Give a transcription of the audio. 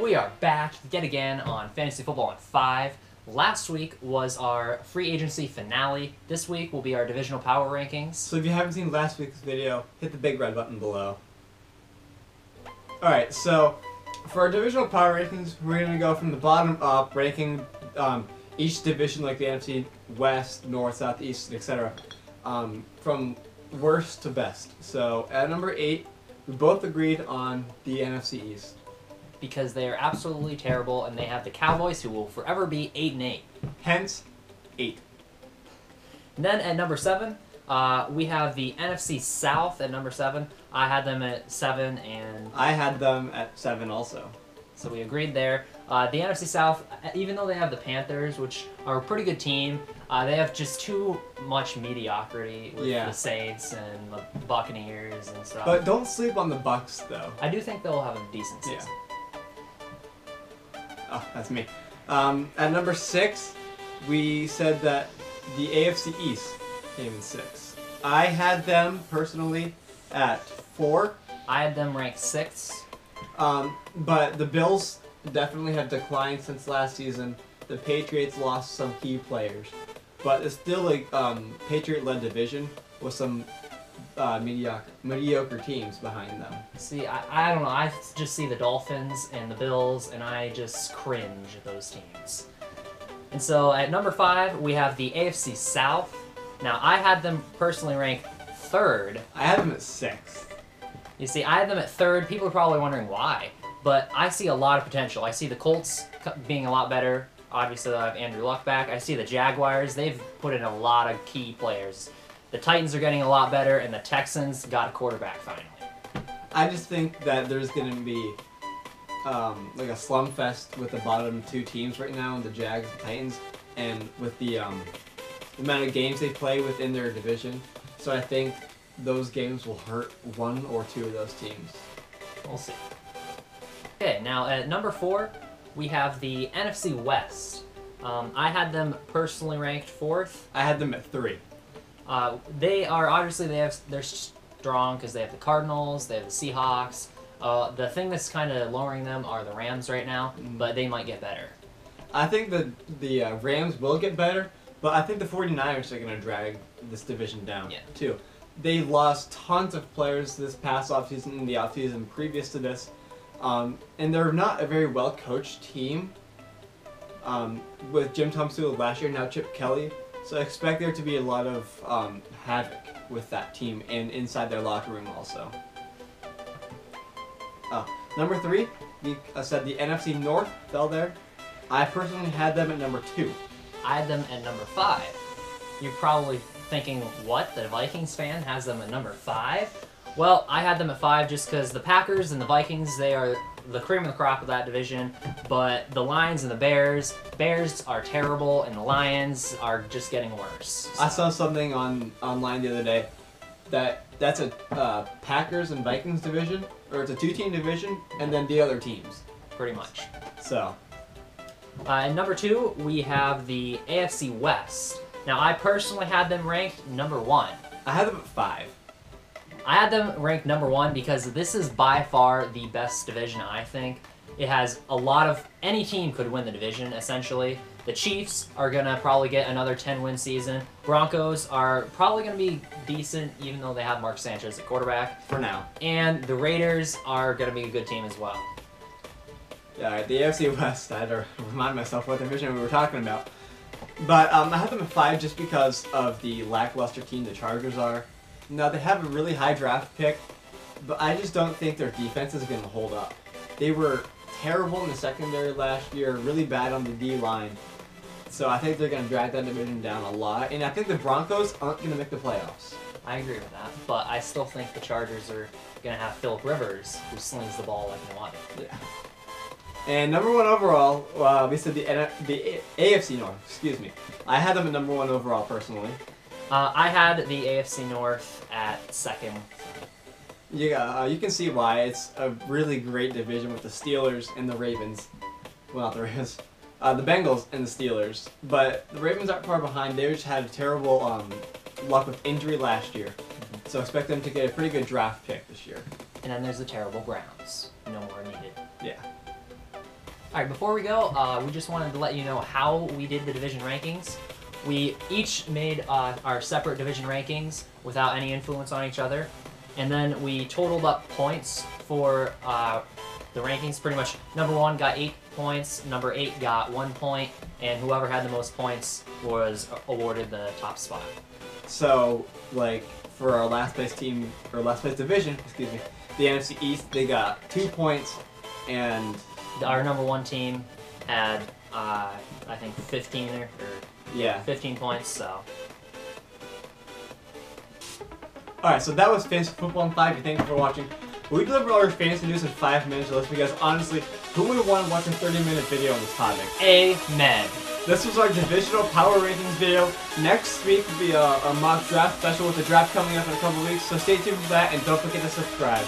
We are back yet again on Fantasy Football in 5. Last week was our free agency finale. This week will be our divisional power rankings. So if you haven't seen last week's video, hit the big red button below. Alright, so for our divisional power rankings, we're going to go from the bottom up, ranking each division like the NFC West, North, South, East, etc. From worst to best. So at number 8, we both agreed on the NFC East. Because they are absolutely terrible, and they have the Cowboys, who will forever be 8-8. Hence, 8. And then at number 7, we have the NFC South at number 7. I had them at 7, and I had them at 7 also. So we agreed there. The NFC South, even though they have the Panthers, which are a pretty good team, they have just too much mediocrity with the Saints and the Buccaneers and stuff. But don't sleep on the Bucks, though. I do think they'll have a decent season. Yeah. Oh, that's me. At number 6, we said that the AFC East came in 6. I had them, personally, at 4. I had them ranked 6th. But the Bills definitely have declined since last season. The Patriots lost some key players. But it's still a Patriot-led division with some mediocre teams behind them. See, I don't know. I just see the Dolphins and the Bills, and I just cringe at those teams. And so at number 5, we have the AFC South. Now, I had them personally ranked 3rd. I had them at 6th. You see, I had them at 3rd. People are probably wondering why. But I see a lot of potential. I see the Colts being a lot better. Obviously, they'll have Andrew Luck back. I see the Jaguars. They've put in a lot of key players. The Titans are getting a lot better, and the Texans got a quarterback finally. I just think that there's going to be like a slum fest with the bottom 2 teams right now, the Jags and Titans, and with the amount of games they play within their division. So I think those games will hurt 1 or 2 of those teams. We'll see. Okay, now at number 4, we have the NFC West. I had them personally ranked 4th. I had them at 3. They are, obviously, they're strong because they have the Cardinals, they have the Seahawks. The thing that's kind of lowering them are the Rams right now, but they might get better. I think the Rams will get better, but I think the 49ers are going to drag this division down, too. They lost tons of players this past offseason and the offseason previous to this, and they're not a very well-coached team with Jim Tomsula last year, now Chip Kelly. So I expect there to be a lot of havoc with that team and inside their locker room also. Number 3, we said the NFC North fell there. I personally had them at number 2. I had them at number 5. You're probably thinking, what? The Vikings fan has them at number 5? Well, I had them at 5 just because the Packers and the Vikings, they are the cream of the crop of that division, but the Lions and the Bears are terrible, and the Lions are just getting worse. So. I saw something online the other day that's a Packers and Vikings division, or it's a 2-team division, and then the other teams. Pretty much. So. At number 2, we have the AFC West. Now, I personally had them ranked number 1. I had them at 5. I had them ranked number 1 because this is by far the best division, I think. It has a lot of... Any team could win the division, essentially. The Chiefs are going to probably get another 10-win season. Broncos are probably going to be decent, even though they have Mark Sanchez at quarterback. For now. And the Raiders are going to be a good team as well. Yeah, the AFC West, I had to remind myself what division we were talking about. But I had them at 5 just because of the lackluster team the Chargers are. Now, they have a really high draft pick, but I just don't think their defense is going to hold up. They were terrible in the secondary last year, really bad on the D-line. So I think they're going to drag that division down a lot. And I think the Broncos aren't going to make the playoffs. I agree with that, but I still think the Chargers are going to have Phillip Rivers, who slings the ball like no other. Yeah. And number 1 overall, we said the AFC North, excuse me. I had them at number 1 overall, personally. I had the AFC North at 2nd. Yeah, you can see why. It's a really great division with the Steelers and the Ravens. Well, not the Ravens. The Bengals and the Steelers. But the Ravens aren't far behind. They just had terrible luck with injury last year. So expect them to get a pretty good draft pick this year. And then there's the terrible Browns. No more needed. Yeah. Alright, before we go, we just wanted to let you know how we did the division rankings. We each made our separate division rankings without any influence on each other. And then we totaled up points for the rankings. Pretty much, number 1 got 8 points, number 8 got 1 point, and whoever had the most points was awarded the top spot. So, like, for our last place team, or last place division, excuse me, the NFC East, they got 2 points, and Our number 1 team had, I think, 15 or yeah, 15 points, so. Alright, so that was Fantasy Football in 5. Thank you for watching. We delivered all our fantasy news in 5 minutes or less because, honestly, who would have wanted to watch a 30-minute video on this topic? Amen. This was our divisional power rankings video. Next week will be our mock draft special with the draft coming up in a couple weeks, so stay tuned for that and don't forget to subscribe.